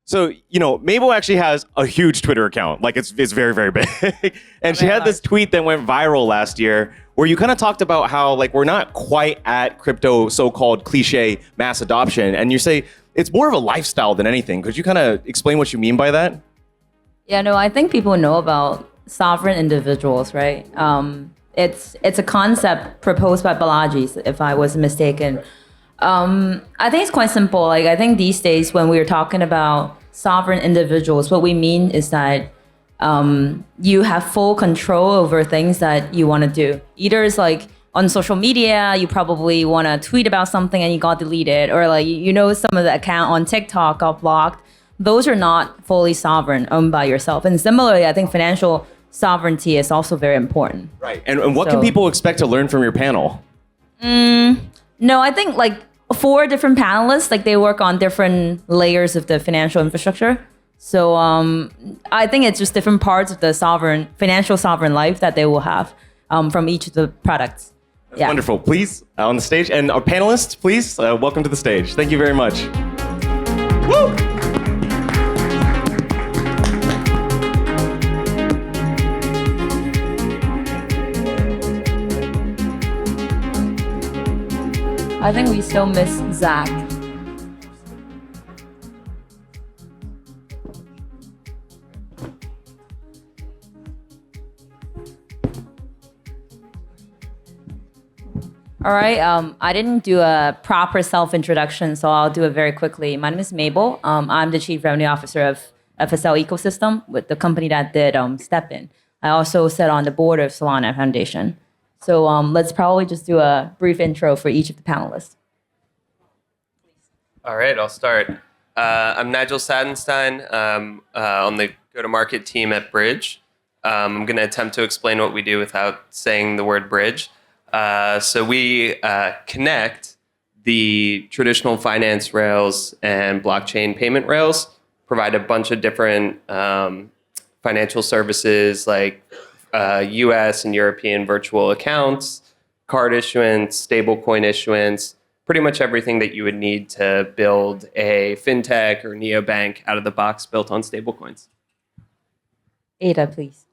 So, Mable actually has a huge Twitter account. Like it's very, very big. And she had this tweet that went viral last year where you kind of talked about how like we're not quite at crypto so-called cliche mass adoption. And you say it's more of a lifestyle than anything. Could you kind of explain what you mean by that? Yeah, no, I think people know about sovereign individuals, right? It's a concept proposed by Balaji, if I was mistaken. I think it's quite simple. Like I think these days when we're talking about sovereign individuals, what we mean is that you have full control over things that you want to do. Either it's like on social media, you probably want to tweet about something and you got deleted, or like some of the account on TikTok got blocked. Those are not fully sovereign, owned by yourself. And similarly, I think financial sovereignty is also very important. Right. And what can people expect to learn from your panel? No, I think like 4 different panelists, like they work on different layers of the financial infrastructure. So I think it's just different parts of the financial sovereign life that they will have from each of the products. That's wonderful. Please, on the stage. And our panelists, please, welcome to the stage. Thank you very much. Woo! I think we still miss Zack. All right, I didn't do a proper self-introduction, so I'll do it very quickly. My name is Mable. I'm the Chief Revenue Officer of FSL Ecosystem with the company that did StepIn. I also sit on the board of Solana Foundation. So let's probably just do a brief intro for each of the panelists. All right, I'll start. I'm Nigel Satenstein. I'm on the go-to-market team at Bridge. I'm going to attempt to explain what we do without saying the word bridge. So we connect the traditional finance rails and blockchain payment rails, provide a bunch of different financial services like US and European virtual accounts, card issuance, stablecoin issuance, pretty much everything that you would need to build a fintech or neobank out of the box built on stablecoins. Ada, please.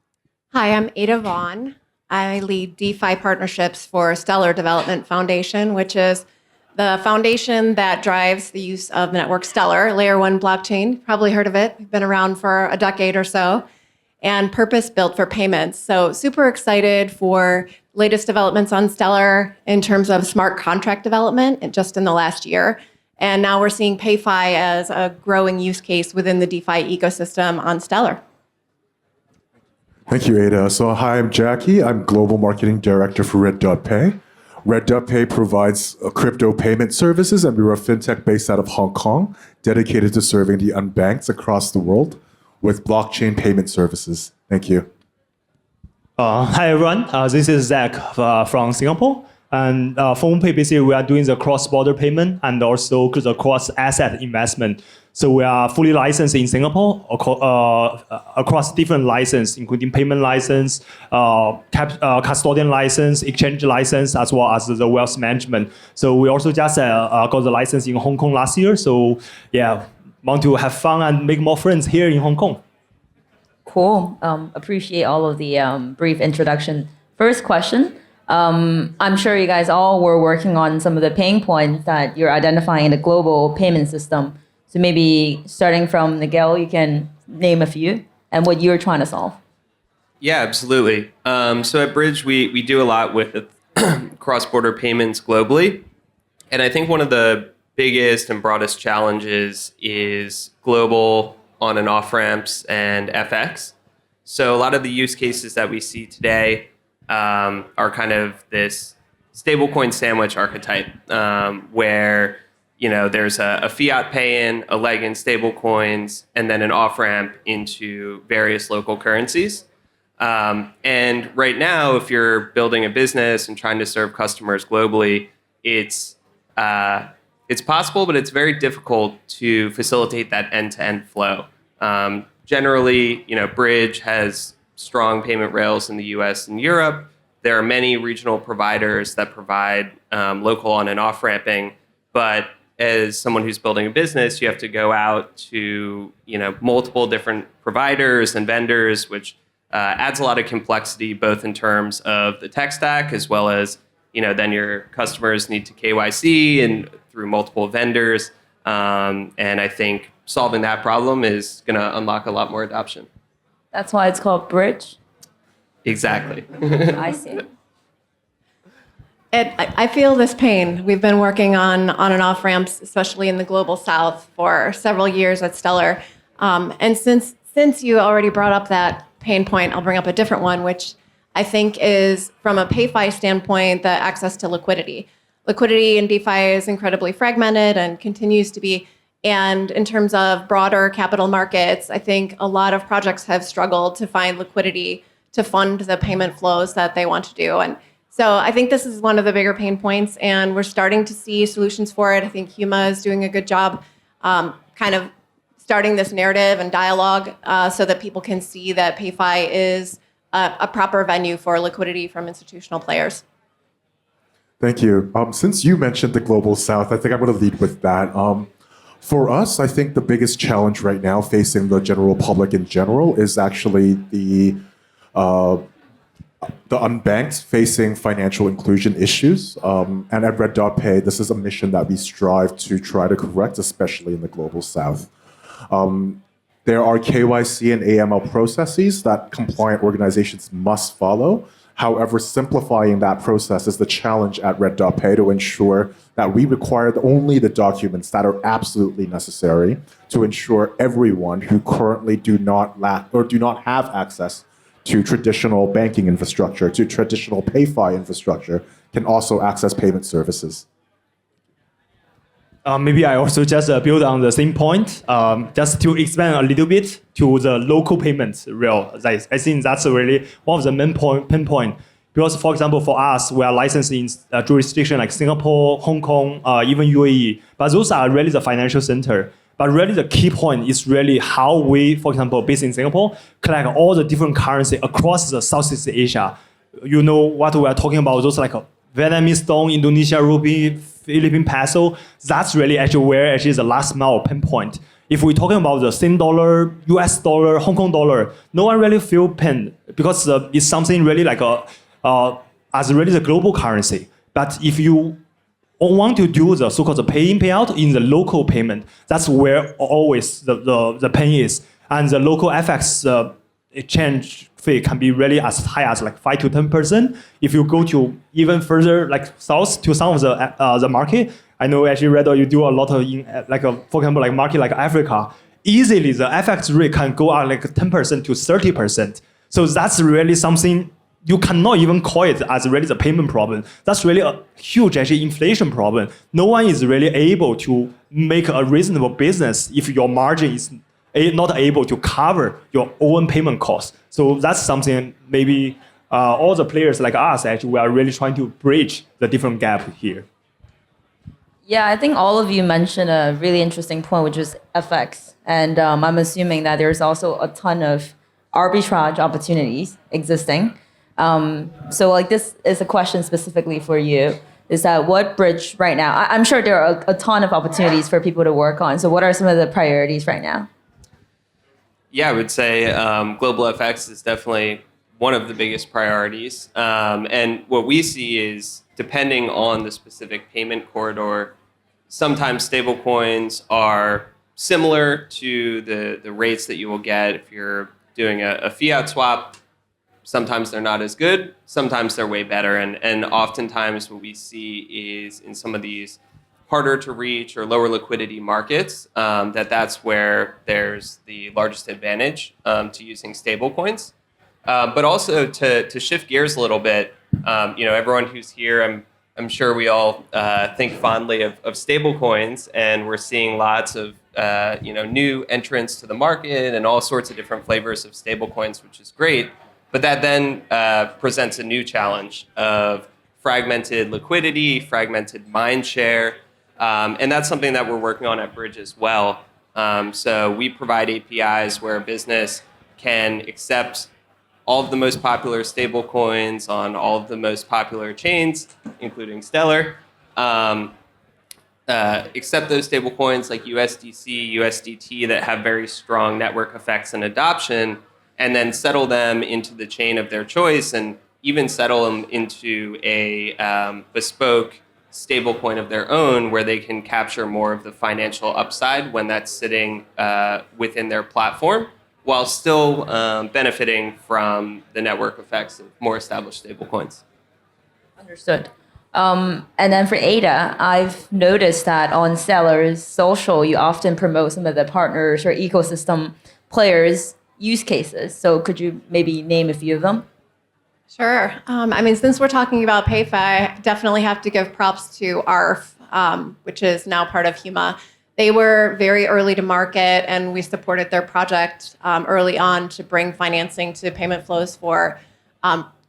Hi, I'm Ada Vaughan. I lead DeFi Partnerships for Stellar Development Foundation, which is the foundation that drives the use of the network Stellar, Layer 1 blockchain. Probably heard of it. We've been around for a decade or so, and purpose-built for payments. So super excited for latest developments on Stellar in terms of smart contract development just in the last year. And now we're seeing PayFi as a growing use case within the DeFi ecosystem on Stellar. Thank you, Ada. So hi, I'm Jackee. I'm Global Marketing Director for RedotPay. RedotPay provides crypto payment services, and we're a fintech based out of Hong Kong, dedicated to serving the unbanked across the world with blockchain payment services. Thank you. Hi, everyone. This is Zack from Singapore. And FOMO Pay, basically, we are doing the cross-border payment and also the cross-asset investment. So we are fully licensed in Singapore across different licenses, including payment license, custodian license, exchange license, as well as the wealth management. So we also just got the license in Hong Kong last year. So yeah, want to have fun and make more friends here in Hong Kong. Cool. Appreciate all of the brief introduction. First question. I'm sure you guys all were working on some of the pain points that you're identifying in the global payment system. So maybe starting from Nigel, you can name a few and what you're trying to solve. Yeah, absolutely. So at Bridge, we do a lot with cross-border payments globally. And I think one of the biggest and broadest challenges is global on and off ramps and FX. So a lot of the use cases that we see today are kind of this stablecoin sandwich archetype where there's a fiat pay-in, a leg in stablecoins, and then an off-ramp into various local currencies. And right now, if you're building a business and trying to serve customers globally, it's possible, but it's very difficult to facilitate that end-to-end flow. Generally, Bridge has strong payment rails in the US and Europe. There are many regional providers that provide local on and off ramping, but as someone who's building a business, you have to go out to multiple different providers and vendors, which adds a lot of complexity, both in terms of the tech stack as well as then your customers need to KYC and through multiple vendors. And I think solving that problem is going to unlock a lot more adoption. That's why it's called Bridge. Exactly. I see. I feel this pain. We've been working on and off ramps, especially in the global south, for several years at Stellar. And since you already brought up that pain point, I'll bring up a different one, which I think is, from a PayFi standpoint, the access to liquidity. Liquidity in DeFi is incredibly fragmented and continues to be. And in terms of broader capital markets, I think a lot of projects have struggled to find liquidity to fund the payment flows that they want to do. And so I think this is one of the bigger pain points, and we're starting to see solutions for it. I think Huma is doing a good job kind of starting this narrative and dialogue so that people can see that PayFi is a proper venue for liquidity from institutional players. Thank you. Since you mentioned the global south, I think I'm going to lead with that. For us, I think the biggest challenge right now facing the general public in general is actually the unbanked facing financial inclusion issues. And at RedotPay, this is a mission that we strive to try to correct, especially in the global south. There are KYC and AML processes that compliant organizations must follow. However, simplifying that process is the challenge at RedotPay to ensure that we require only the documents that are absolutely necessary to ensure everyone who currently do not have access to traditional banking infrastructure, to traditional PayFi infrastructure, can also access payment services. Maybe I also just build on the same point, just to expand a little bit to the local payments rail. I think that's really one of the main pinpoint. Because, for example, for us, we are licensed in a jurisdiction like Singapore, Hong Kong, even UAE. But those are really the financial center. But really the key point is really how we, for example, based in Singapore, collect all the different currency across the Southeast Asia. You know what we are talking about, those like Vietnamese dong, Indonesia rupee, Philippine peso. That's really actually where actually the last mile pinpoint. If we're talking about the Sing dollar, US dollar, Hong Kong dollar, no one really feel pain because it's something really like as really the global currency. But if you want to do the so-called pay-in, payout in the local payment, that's where always the pain is. And the local FX exchange fee can be really as high as like 5 to 10%. If you go to even further, like south to some of the market, I know actually Redo, you do a lot of for example, like market like Africa, easily the FX rate can go out like 10% to 30%. So that's really something you cannot even call it as really the payment problem. That's really a huge actually inflation problem. No one is really able to make a reasonable business if your margin is not able to cover your own payment costs. So that's something maybe all the players like us actually we are really trying to bridge the different gap here. Yeah, I think all of you mentioned a really interesting point, which is FX. And I'm assuming that there's also a ton of arbitrage opportunities existing. So like this is a question specifically for you, is that what bridge right now, I'm sure there are a ton of opportunities for people to work on. So what are some of the priorities right now? Yeah, I would say global FX is definitely one of the biggest priorities. And what we see is, depending on the specific payment corridor, sometimes stablecoins are similar to the rates that you will get if you're doing a fiat swap. Sometimes they're not as good, sometimes they're way better. And oftentimes what we see is in some of these harder to reach or lower liquidity markets, that's where there's the largest advantage to using stablecoins. But also to shift gears a little bit, everyone who's here, I'm sure we all think fondly of stablecoins, and we're seeing lots of new entrants to the market and all sorts of different flavors of stablecoins, which is great. But that then presents a new challenge of fragmented liquidity, fragmented mind share. And that's something that we're working on at Bridge as well. So we provide APIs where a business can accept all of the most popular stablecoins on all of the most popular chains, including Stellar. accept those stablecoins like USDC, USDT that have very strong network effects and adoption, and then settle them into the chain of their choice, and even settle them into a bespoke stablecoin of their own, where they can capture more of the financial upside when that's sitting within their platform, while still benefiting from the network effects of more established stablecoins. Understood. And then for Ada, I've noticed that on Stellar's social, you often promote some of the partners or ecosystem players' use cases. So could you maybe name a few of them? Sure. I mean, since we're talking about PayFi, I definitely have to give props to ARF, which is now part of Huma. They were very early to market, and we supported their project early on to bring financing to payment flows for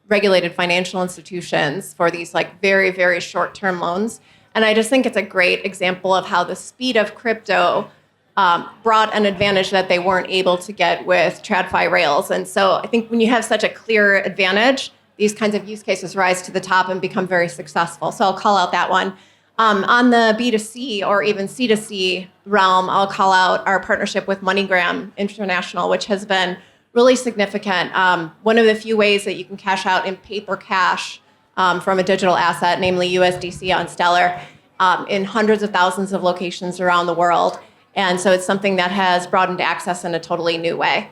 regulated financial institutions for these like very, very short-term loans. And I just think it's a great example of how the speed of crypto brought an advantage that they weren't able to get with TradFi rails. And so I think when you have such a clear advantage, these kinds of use cases rise to the top and become very successful. So I'll call out that one. On the B2C or even C2C realm, I'll call out our partnership with MoneyGram International, which has been really significant. One of the few ways that you can cash out in paper cash from a digital asset, namely USDC on Stellar, in hundreds of thousands of locations around the world. And so it's something that has broadened access in a totally new way.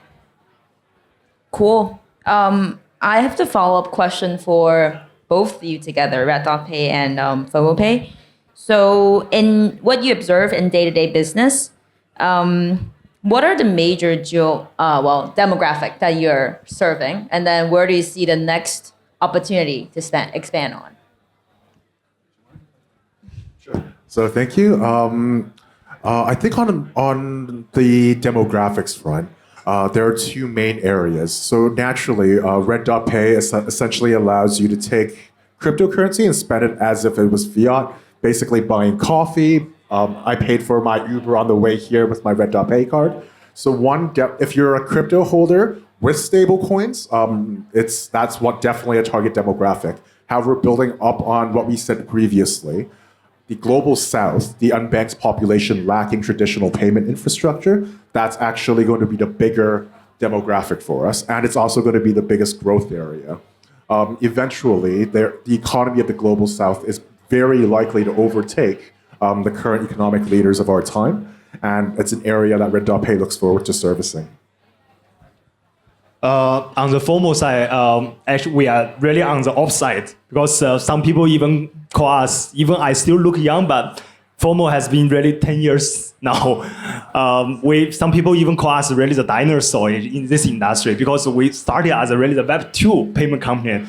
Cool. I have the follow-up question for both of you together, RedotPay and FOMO Pay. So in what you observe in day-to-day business, what are the major demographic that you're serving? And then where do you see the next opportunity to expand on? Sure. So thank you. I think on the demographics front, there are two main areas. So naturally, RedotPay essentially allows you to take cryptocurrency and spend it as if it was fiat, basically buying coffee. I paid for my Uber on the way here with my RedotPay card. So if you're a crypto holder with stablecoins, that's what definitely a target demographic. However, building up on what we said previously, the global south, the unbanked population lacking traditional payment infrastructure, that's actually going to be the bigger demographic for us. And it's also going to be the biggest growth area. Eventually, the economy of the global south is very likely to overtake the current economic leaders of our time. And it's an area that RedotPay looks forward to servicing. On the FOMO side, actually we are really on the offside because some people even call us, even I still look young, but FOMO has been really 10 years now. Some people even call us really the dinosaur in this industry because we started as really the Web2 payment company,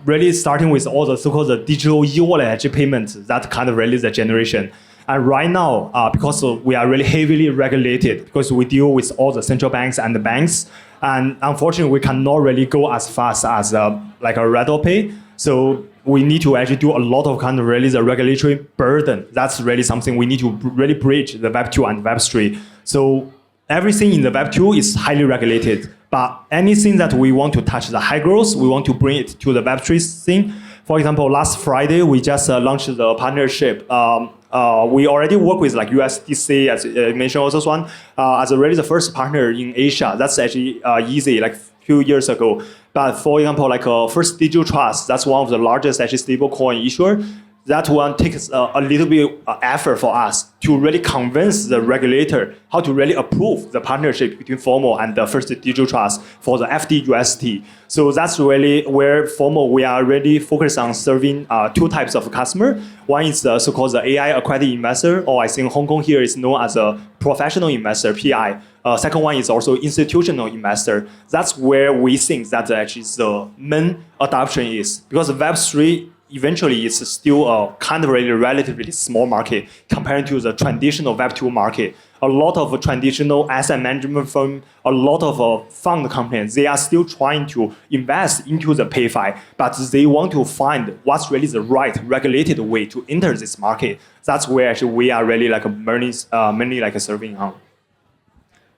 really starting with all the so-called the digital e-wallet payments, that kind of really the generation. And right now, because we are really heavily regulated, because we deal with all the central banks and the banks, and unfortunately, we cannot really go as fast as like a RedotPay. So we need to actually do a lot of kind of really the regulatory burden. That's really something we need to really bridge the Web2 and Web3. So everything in the Web2 is highly regulated, but anything that we want to touch the high growth, we want to bring it to the Web3 thing. For example, last Friday, we just launched the partnership. We already work with like USDC, as I mentioned also one, as really the first partner in Asia. That's actually easy, like a few years ago. But for example, like First Digital Trust, that's one of the largest actually stablecoin issuer. That one takes a little bit effort for us to really convince the regulator how to really approve the partnership between FOMO and the First Digital Trust for the FDUST. So that's really where FOMO, we are really focused on serving two types of customer. One is the so-called the AI accredited investor, or I think Hong Kong here is known as a professional investor, PI. Second one is also institutional investor. That's where we think that actually the main adoption is, because Web3 eventually it's still a kind of really relatively small market compared to the traditional Web2 market. A lot of traditional asset management firm, a lot of fund companies, they are still trying to invest into the PayFi, but they want to find what's really the right regulated way to enter this market. That's where actually we are really like mainly like serving on.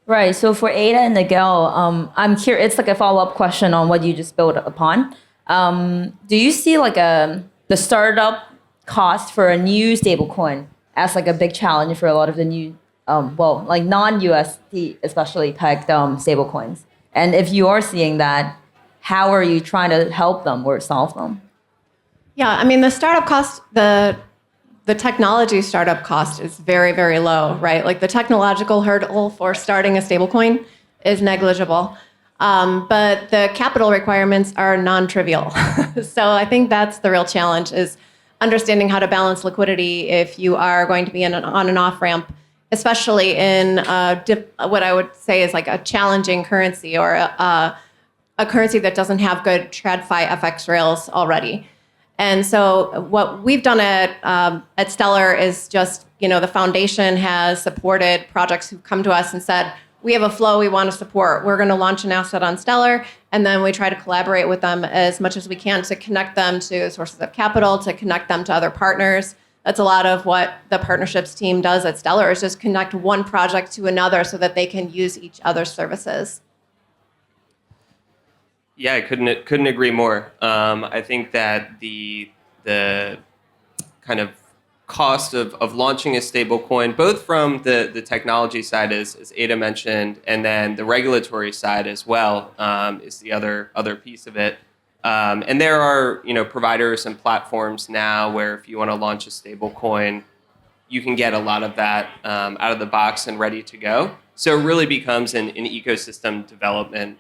Right. So for Ada and Nigel, I'm curious. It's like a follow-up question on what you just built upon. Do you see like the startup cost for a new stablecoin as like a big challenge for a lot of the new, like non-USD, especially pegged stablecoins. And if you are seeing that, how are you trying to help them or solve them? Yeah, I mean, the startup cost, the technology startup cost is very, very low, right? Like the technological hurdle for starting a stablecoin is negligible. But the capital requirements are non-trivial. So I think that's the real challenge, is understanding how to balance liquidity if you are going to be on an off-ramp, especially in what I would say is like a challenging currency, or a currency that doesn't have good TradFi FX rails already. And so what we've done at Stellar is just, the foundation has supported projects who've come to us and said, we have a flow we want to support. We're going to launch an asset on Stellar, and then we try to collaborate with them as much as we can to connect them to sources of capital, to connect them to other partners. That's a lot of what the partnerships team does at Stellar, is just connect one project to another so that they can use each other's services. Yeah, I couldn't agree more. I think that the kind of cost of launching a stablecoin, both from the technology side, as Ada mentioned, and then the regulatory side as well, is the other piece of it. And there are providers and platforms now where if you want to launch a stablecoin, you can get a lot of that out of the box and ready to go. So it really becomes an ecosystem development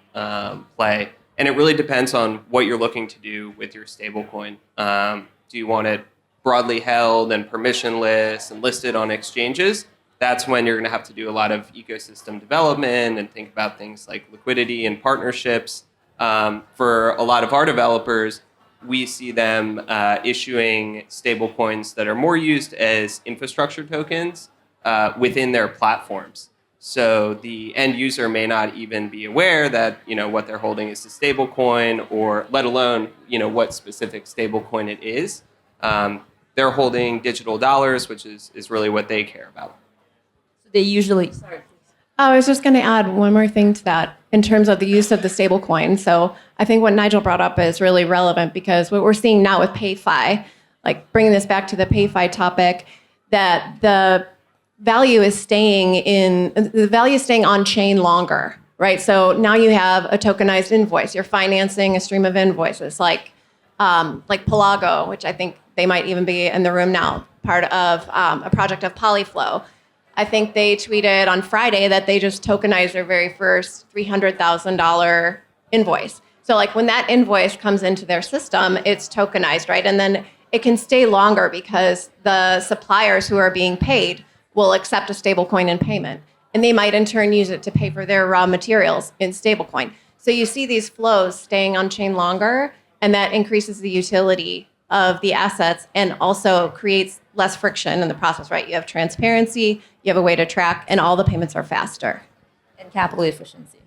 play. And it really depends on what you're looking to do with your stablecoin. Do you want it broadly held and permissionless and listed on exchanges? That's when you're going to have to do a lot of ecosystem development and think about things like liquidity and partnerships. For a lot of our developers, we see them issuing stablecoins that are more used as infrastructure tokens within their platforms. So the end user may not even be aware that what they're holding is a stablecoin, or let alone what specific stablecoin it is. They're holding digital dollars, which is really what they care about. So they usually. Sorry. Oh, I was just going to add one more thing to that in terms of the use of the stablecoin. So I think what Nigel brought up is really relevant, because what we're seeing now with PayFi, like bringing this back to the PayFi topic, that the value is staying on chain longer, right? So now you have a tokenized invoice. You're financing a stream of invoices, like Pelago, which I think they might even be in the room now, part of a project of Polyflow. I think they tweeted on Friday that they just tokenized their very first $300,000 invoice. So like when that invoice comes into their system, it's tokenized, right? And then it can stay longer because the suppliers who are being paid will accept a stablecoin in payment. And they might in turn use it to pay for their raw materials in stablecoin. So you see these flows staying on chain longer, and that increases the utility of the assets and also creates less friction in the process, right? You have transparency, you have a way to track, and all the payments are faster. And capital efficiency.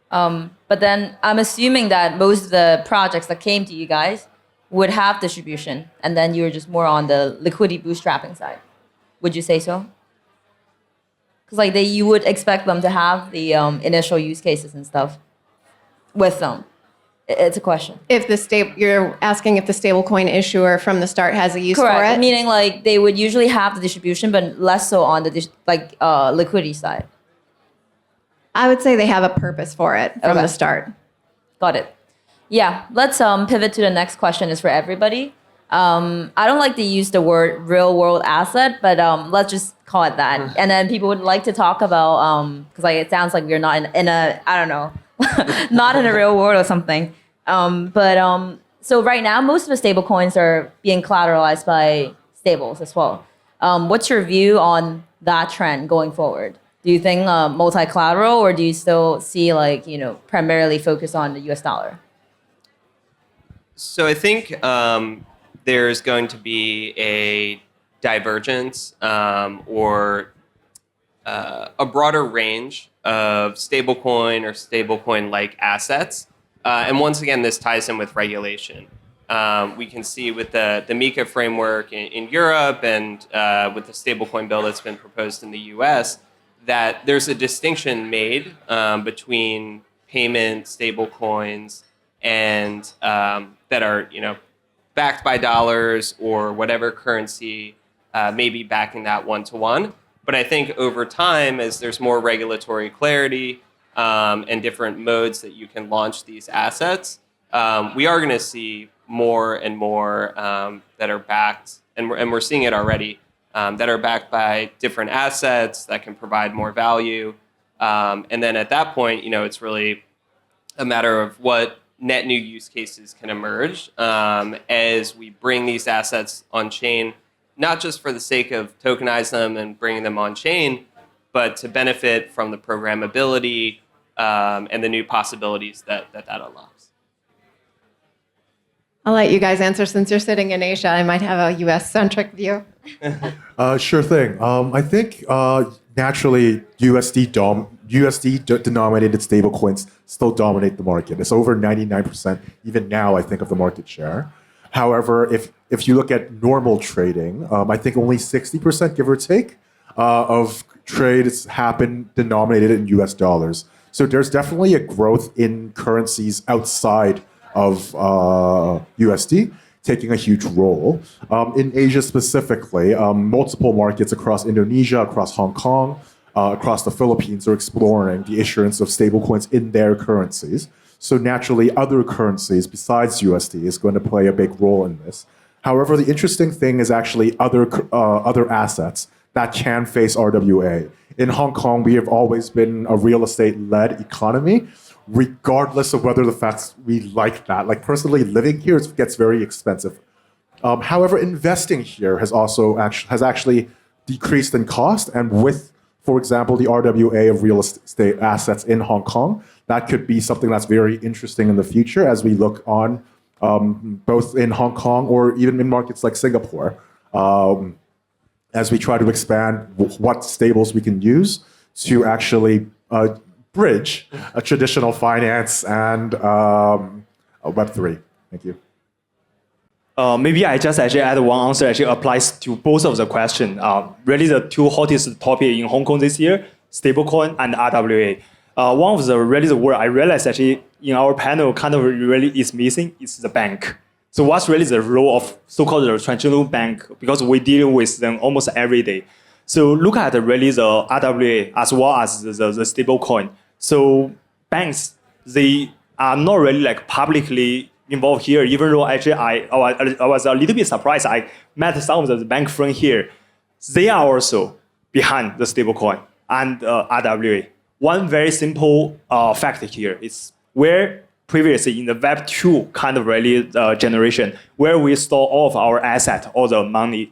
But then I'm assuming that most of the projects that came to you guys would have distribution, and then you're just more on the liquidity bootstrapping side. Would you say so? Because like you would expect them to have the initial use cases and stuff with them. It's a question. You're asking if the stablecoin issuer from the start has a use for it? Meaning like they would usually have the distribution, but less so on the liquidity side. I would say they have a purpose for it from the start. Got it. Yeah, let's pivot to the next question. Is for everybody. I don't like to use the word real world asset, but let's just call it that. And then people would like to talk about, because like it sounds like we're not in a, I don't know, not in a real world or something. So right now, most of the stable coins are being collateralized by stables as well. What's your view on that trend going forward? Do you think multi-collateral, or do you still see primarily focus on the US dollar? So I think there's going to be a divergence or a broader range of stablecoin or stablecoin-like assets. And once again, this ties in with regulation. We can see with the MiCA framework in Europe and with the stablecoin bill that's been proposed in the US, that there's a distinction made between payment stablecoins and that are backed by dollars or whatever currency maybe backing that one-to-one. But I think over time, as there's more regulatory clarity and different modes that you can launch these assets, we are going to see more and more that are backed, and we're seeing it already, that are backed by different assets that can provide more value. And then at that point, it's really a matter of what net new use cases can emerge as we bring these assets on chain, not just for the sake of tokenize them and bringing them on chain, but to benefit from the programmability and the new possibilities that unlocks. I'll let you guys answer since you're sitting in Asia. I might have a US-centric view. Sure thing. I think naturally USD-denominated stablecoins still dominate the market. It's over 99%, even now, I think, of the market share. However, if you look at normal trading, I think only 60%, give or take, of trades happen denominated in US dollars. So there's definitely a growth in currencies outside of USD taking a huge role. In Asia specifically, multiple markets across Indonesia, across Hong Kong, across the Philippines are exploring the issuance of stablecoins in their currencies. So naturally, other currencies besides USD is going to play a big role in this. However, the interesting thing is actually other assets that can face RWA. In Hong Kong, we have always been a real estate-led economy, regardless of whether the facts we like that. Like personally, living here gets very expensive. However, investing here has actually decreased in cost, and with, for example, the RWA of real estate assets in Hong Kong, that could be something that's very interesting in the future as we look on both in Hong Kong or even in markets like Singapore, as we try to expand what stables we can use to actually bridge a traditional finance and Web3. Thank you. Maybe I just actually add one answer actually applies to both of the question. Really the two hottest topic in Hong Kong this year, stablecoin and RWA. One of the word I realized actually in our panel kind of really is missing is the bank. So what's really the role of so-called the traditional bank, because we deal with them almost every day. So look at really the RWA as well as the stablecoin. So banks, they are not really like publicly involved here, even though actually I was a little bit surprised. I met some of the bank friends here. They are also behind the stablecoin and RWA. One very simple fact here is where previously in the Web 2 kind of really generation, where we store all of our asset, all the money,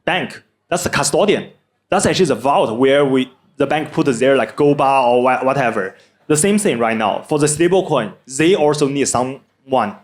bank, that's the custodian. That's actually the vault where the bank put their like gold bar or whatever. The same thing right now. For the stablecoin, they also need someone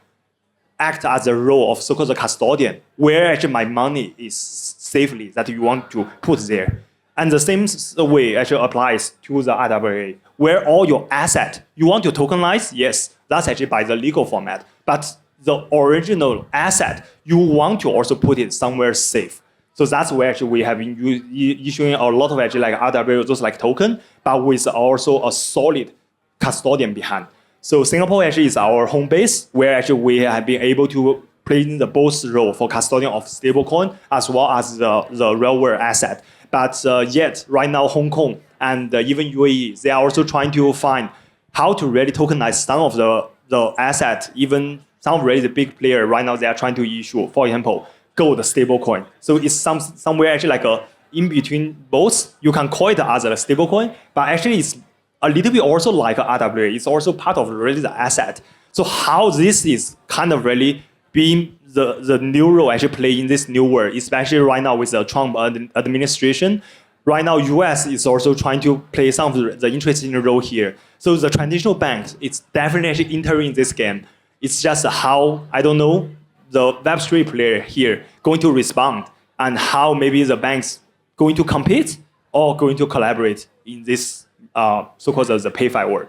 act as the role of so-called the custodian, where actually my money is safely that you want to put there. And the same way actually applies to the RWA, where all your asset, you want to tokenize, yes, that's actually by the legal format. But the original asset, you want to also put it somewhere safe. So that's where actually we have been issuing a lot of actually like RWA, those like token, but with also a solid custodian behind. So Singapore actually is our home base, where actually we have been able to play in the both role for custodian of stablecoin as well as the real world asset. But yet, right now, Hong Kong and even UAE, they are also trying to find how to really tokenize some of the asset. Even some really the big player right now, they are trying to issue, for example, gold stablecoin. So it's somewhere actually like a in between both. You can call it as a stablecoin, but actually it's a little bit also like a RWA. It's also part of really the asset. So how this is kind of really being the new role actually play in this new world, especially right now with the Trump administration. Right now, US is also trying to play some of the interesting role here. So the traditional banks, it's definitely actually entering this game. It's just how, I don't know, the Web3 player here going to respond and how maybe the banks going to compete or going to collaborate in this so-called the PayFi world.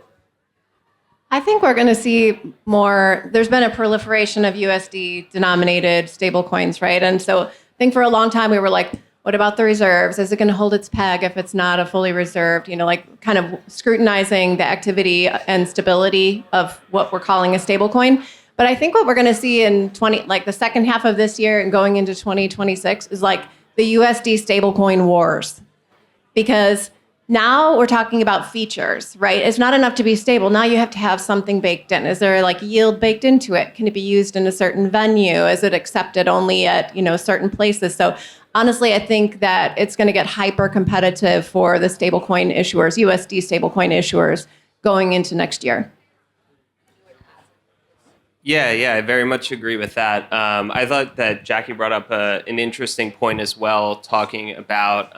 I think we're going to see more. There's been a proliferation of USD-denominated stablecoins, right? And so I think for a long time we were like, what about the reserves? Is it going to hold its peg if it's not a fully reserved? Like kind of scrutinizing the activity and stability of what we're calling a stablecoin. But I think what we're going to see in the second half of this year and going into 2026 is like the USD stablecoin wars. Because now we're talking about features, right? It's not enough to be stable. Now you have to have something baked in. Is there like yield baked into it? Can it be used in a certain venue? Is it accepted only at, certain places? So honestly, I think that it's going to get hyper competitive for the stablecoin issuers, USD stablecoin issuers going into next year. Yeah, I very much agree with that. I thought that Jackee brought up an interesting point as well, talking about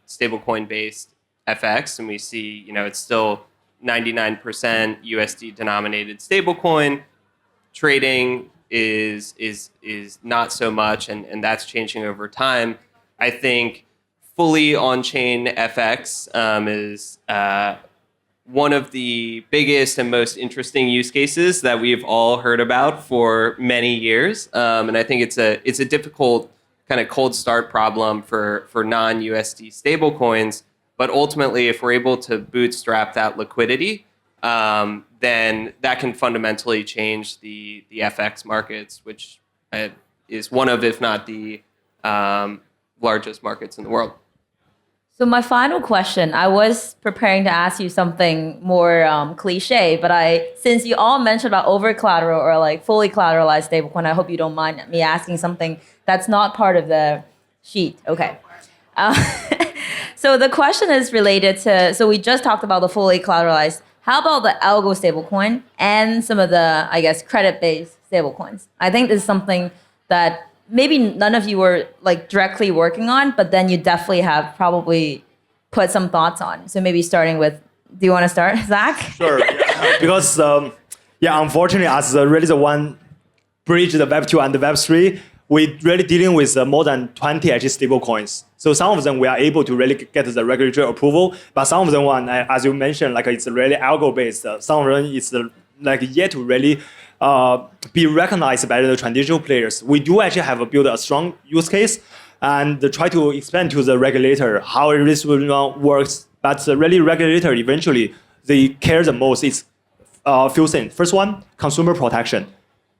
stablecoin-based FX, and we see, it's still 99% USD denominated stablecoin. Trading is not so much, and that's changing over time. I think fully on-chain FX is one of the biggest and most interesting use cases that we've all heard about for many years, and I think it's a difficult kind of cold start problem for non-USD stablecoins. But ultimately, if we're able to bootstrap that liquidity, then that can fundamentally change the FX markets, which is one of, if not the largest markets in the world. So my final question, I was preparing to ask you something more cliche, but since you all mentioned about over collateral or like fully collateralized stablecoin, I hope you don't mind me asking something that's not part of the sheet. Okay. So the question is related to, so we just talked about the fully collateralized. How about the algo stablecoin and some of the, I guess, credit-based stablecoins? I think this is something that maybe none of you were like directly working on, but then you definitely have probably put some thoughts on. So maybe starting with, do you want to start, Zach? Sure. Because, unfortunately, as really the one bridge the Web 2 and the Web 3, we're really dealing with more than 20 actually stable coins. So some of them we are able to really get the regulatory approval, but some of them, as you mentioned, like it's really algo-based. Some of them is like yet to really be recognized by the traditional players. We do actually have built a strong use case and try to explain to the regulator how this will works. But the really regulator eventually, they care the most is few things. First one, consumer protection.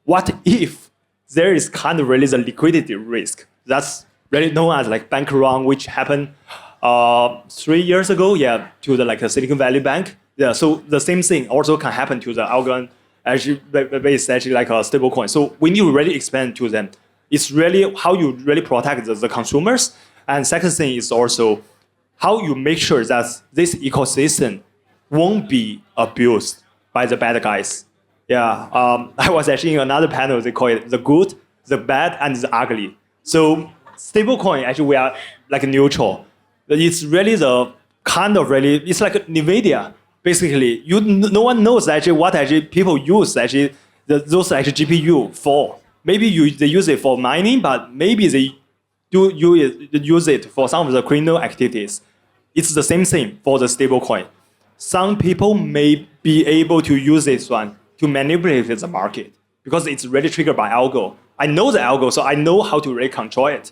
What if there is kind of really the liquidity risk? That's really known as like bank run, which happened 3 years ago, to the Silicon Valley Bank. Yeah, so the same thing also can happen to the Algorand actually based actually like a stable coin. So we need to really expand to them. It's really how you really protect the consumers. And second thing is also how you make sure that this ecosystem won't be abused by the bad guys. I was actually in another panel, they call it the good, the bad, and the ugly. So stablecoin, actually we are like neutral. It's really the kind of really, it's like NVIDIA. Basically, no one knows actually what actually people use actually those actually GPU for. Maybe they use it for mining, but maybe they do use it for some of the criminal activities. It's the same thing for the stablecoin. Some people may be able to use this one to manipulate the market because it's really triggered by algo. I know the algo, so I know how to really control it.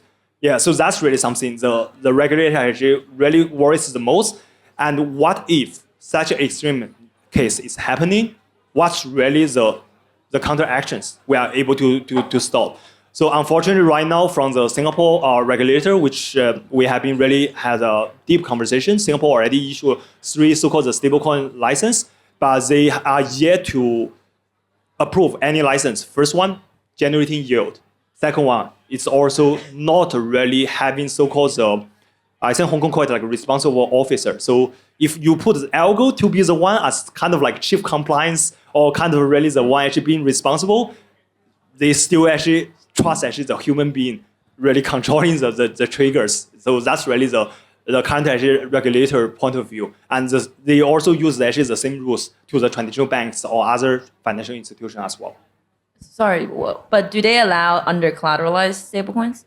So that's really something the regulator actually really worries the most. And what if such an extreme case is happening? What's really the counteractions we are able to stop? So unfortunately, right now from the Singapore regulator, which we have been really had a deep conversation, Singapore already issued 3 so-called the stablecoin license, but they are yet to approve any license. First one, generating yield. Second one, it's also not really having so-called I think Hong Kong call it like a responsible officer. So if you put the algo to be the one as kind of like chief compliance or kind of really the one actually being responsible, they still actually trust actually the human being really controlling the triggers. So that's really the current actually regulator point of view. And they also use actually the same rules to the traditional banks or other financial institutions as well. Sorry, but do they allow under collateralized stablecoins?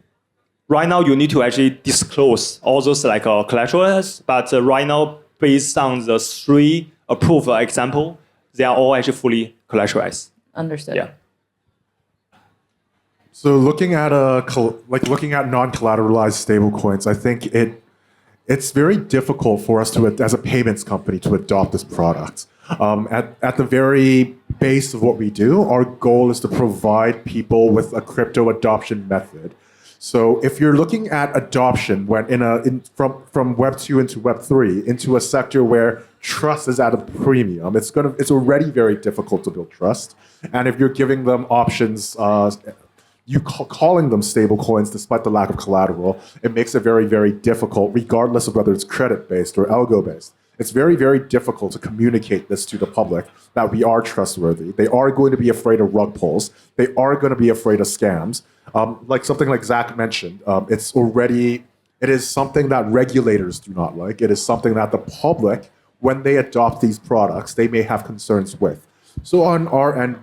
Right now, you need to actually disclose all those like collaterals, but right now, based on the 3 approved example, they are all actually fully collateralized. Understood. Yeah. So looking at non-collateralized stablecoins, I think it's very difficult for us to, as a payments company, to adopt this product. At the very base of what we do, our goal is to provide people with a crypto adoption method So if you're looking at adoption from Web 2 into Web 3 into a sector where trust is at a premium, it's already very difficult to build trust. And if you're giving them options, calling them stable coins despite the lack of collateral, it makes it very, very difficult, regardless of whether it's credit-based or algo-based. It's very, very difficult to communicate this to the public that we are trustworthy. They are going to be afraid of rug pulls. They are going to be afraid of scams. Like something like Zack mentioned, it is something that regulators do not like. It is something that the public, when they adopt these products, they may have concerns with. So on our end,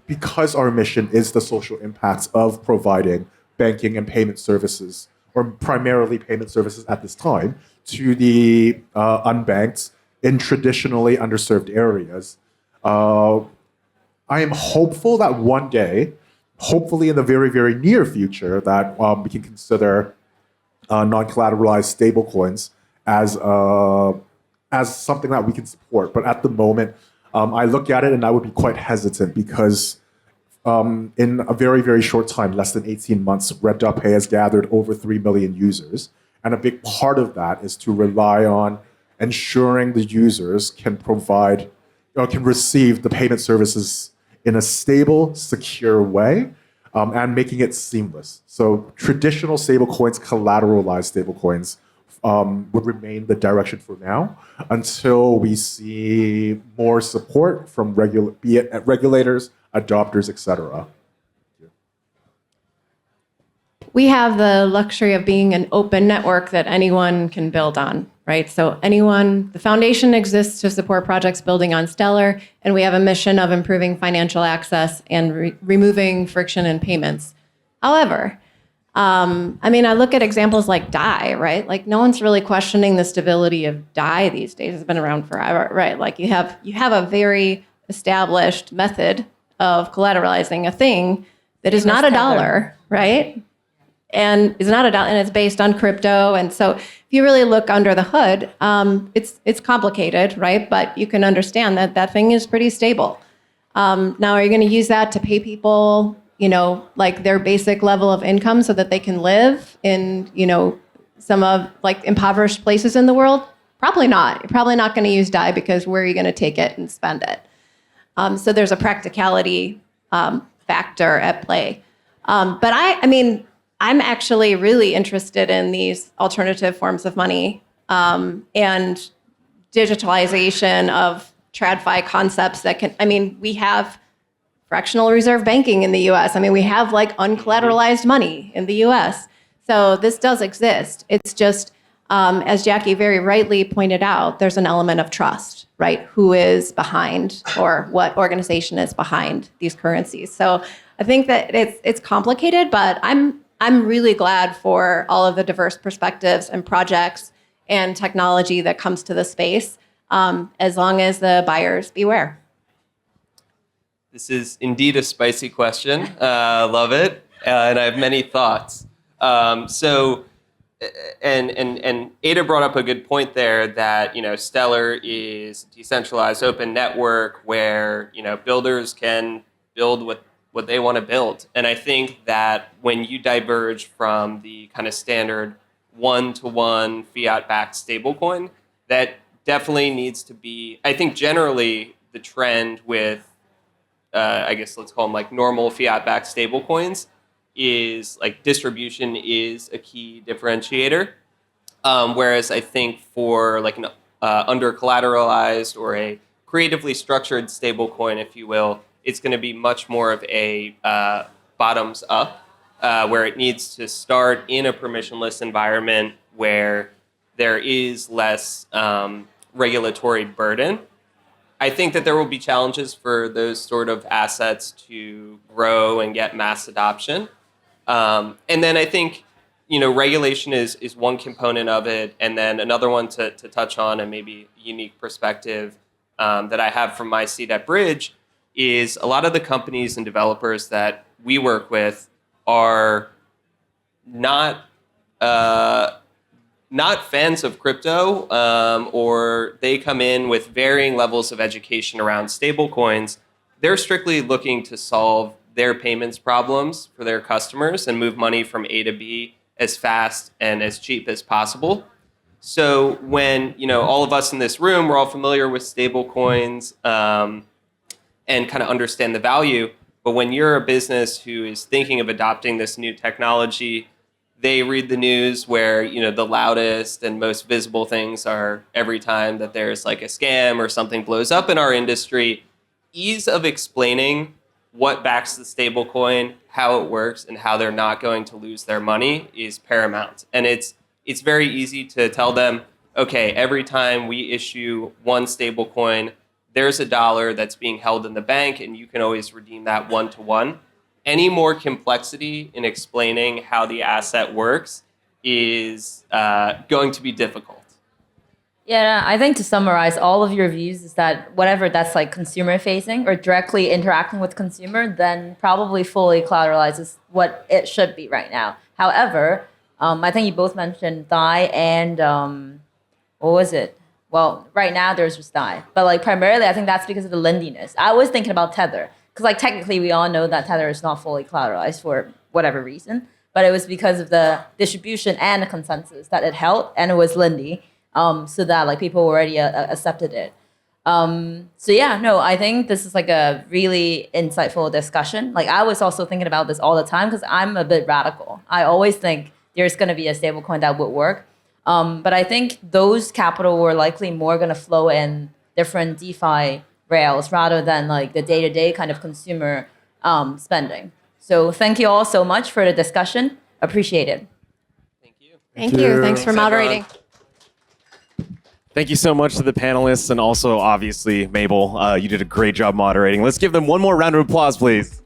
because our mission is the social impacts of providing banking and payment services, or primarily payment services at this time, to the unbanked in traditionally underserved areas. I am hopeful that one day, hopefully in the very, very near future, that we can consider non-collateralized stablecoins as something that we can support. But at the moment, I look at it and I would be quite hesitant because in a very, very short time, less than 18 months, RedotPay has gathered over 3 million users. And a big part of that is to rely on ensuring the users can receive the payment services in a stable, secure way, and making it seamless. So traditional stablecoins, collateralized stablecoins, would remain the direction for now until we see more support from be it regulators, adopters, etc. We have the luxury of being an open network that anyone can build on, right? So the foundation exists to support projects building on Stellar, and we have a mission of improving financial access and removing friction in payments. However, I look at examples like DAI, right? Like no one's really questioning the stability of DAI these days. It's been around forever, right? Like you have a very established method of collateralizing a thing that is not a dollar, right? And is not a dollar, and it's based on crypto. And so if you really look under the hood, it's complicated, right? But you can understand that thing is pretty stable. Now, are you going to use that to pay people, like their basic level of income so that they can live in, some of like impoverished places in the world? Probably not. You're probably not going to use DAI because where are you going to take it and spend it? So there's a practicality factor at play. But I'm actually really interested in these alternative forms of money and digitalization of TradFi concepts that we have fractional reserve banking in the US. We have like uncollateralized money in the US. So this does exist. It's just, as Jackee very rightly pointed out, there's an element of trust, right? Who is behind or what organization is behind these currencies. So I think that it's complicated, but I'm really glad for all of the diverse perspectives and projects and technology that comes to the space, as long as the buyers beware. This is indeed a spicy question. Love it. And I have many thoughts. And Ada brought up a good point there that, Stellar is a decentralized open network where, builders can build what they want to build. And I think that when you diverge from the kind of standard one-to-one fiat-backed stablecoin, that definitely needs to be, I think generally the trend with, I guess let's call them like normal fiat-backed stablecoins is like distribution is a key differentiator. Whereas I think for like an under-collateralized or a creatively structured stablecoin, if you will, it's going to be much more of a bottoms up, where it needs to start in a permissionless environment where there is less regulatory burden. I think that there will be challenges for those sort of assets to grow and get mass adoption. And then I think, regulation is one component of it. And then another one to touch on, and maybe a unique perspective that I have from my seat at Bridge, is a lot of the companies and developers that we work with are not fans of crypto, or they come in with varying levels of education around stablecoins. They're strictly looking to solve their payments problems for their customers and move money from A to B as fast and as cheap as possible. So when, all of us in this room, we're all familiar with stable coins and kind of understand the value. But when you're a business who is thinking of adopting this new technology, they read the news where, the loudest and most visible things are every time that there's like a scam or something blows up in our industry. Ease of explaining what backs the stablecoin, how it works, and how they're not going to lose their money is paramount. And it's very easy to tell them, okay, every time we issue one stablecoin, there's $1 that's being held in the bank, and you can always redeem that one-to-one. Any more complexity in explaining how the asset works is going to be difficult. Yeah, I think to summarize all of your views is that whatever that's like consumer facing or directly interacting with consumer, then probably fully collateralizes what it should be right now. However, I think you both mentioned DAI and what was it? Well, right now there's just DAI, but like primarily I think that's because of the lendiness. I was thinking about Tether because like technically we all know that Tether is not fully collateralized for whatever reason, but it was because of the distribution and the consensus that it held, and it was lendy. So that like people already accepted it. So yeah, no, I think this is like a really insightful discussion. Like I was also thinking about this all the time because I'm a bit radical. I always think there's going to be a stablecoin that would work. But I think those capital were likely more going to flow in different DeFi rails rather than like the day-to-day kind of consumer spending. So thank you all so much for the discussion. Appreciate it. Thank you. Thank you. Thanks for moderating. Thank you so much to the panelists and also obviously Mable. You did a great job moderating. Let's give them one more round of applause, please.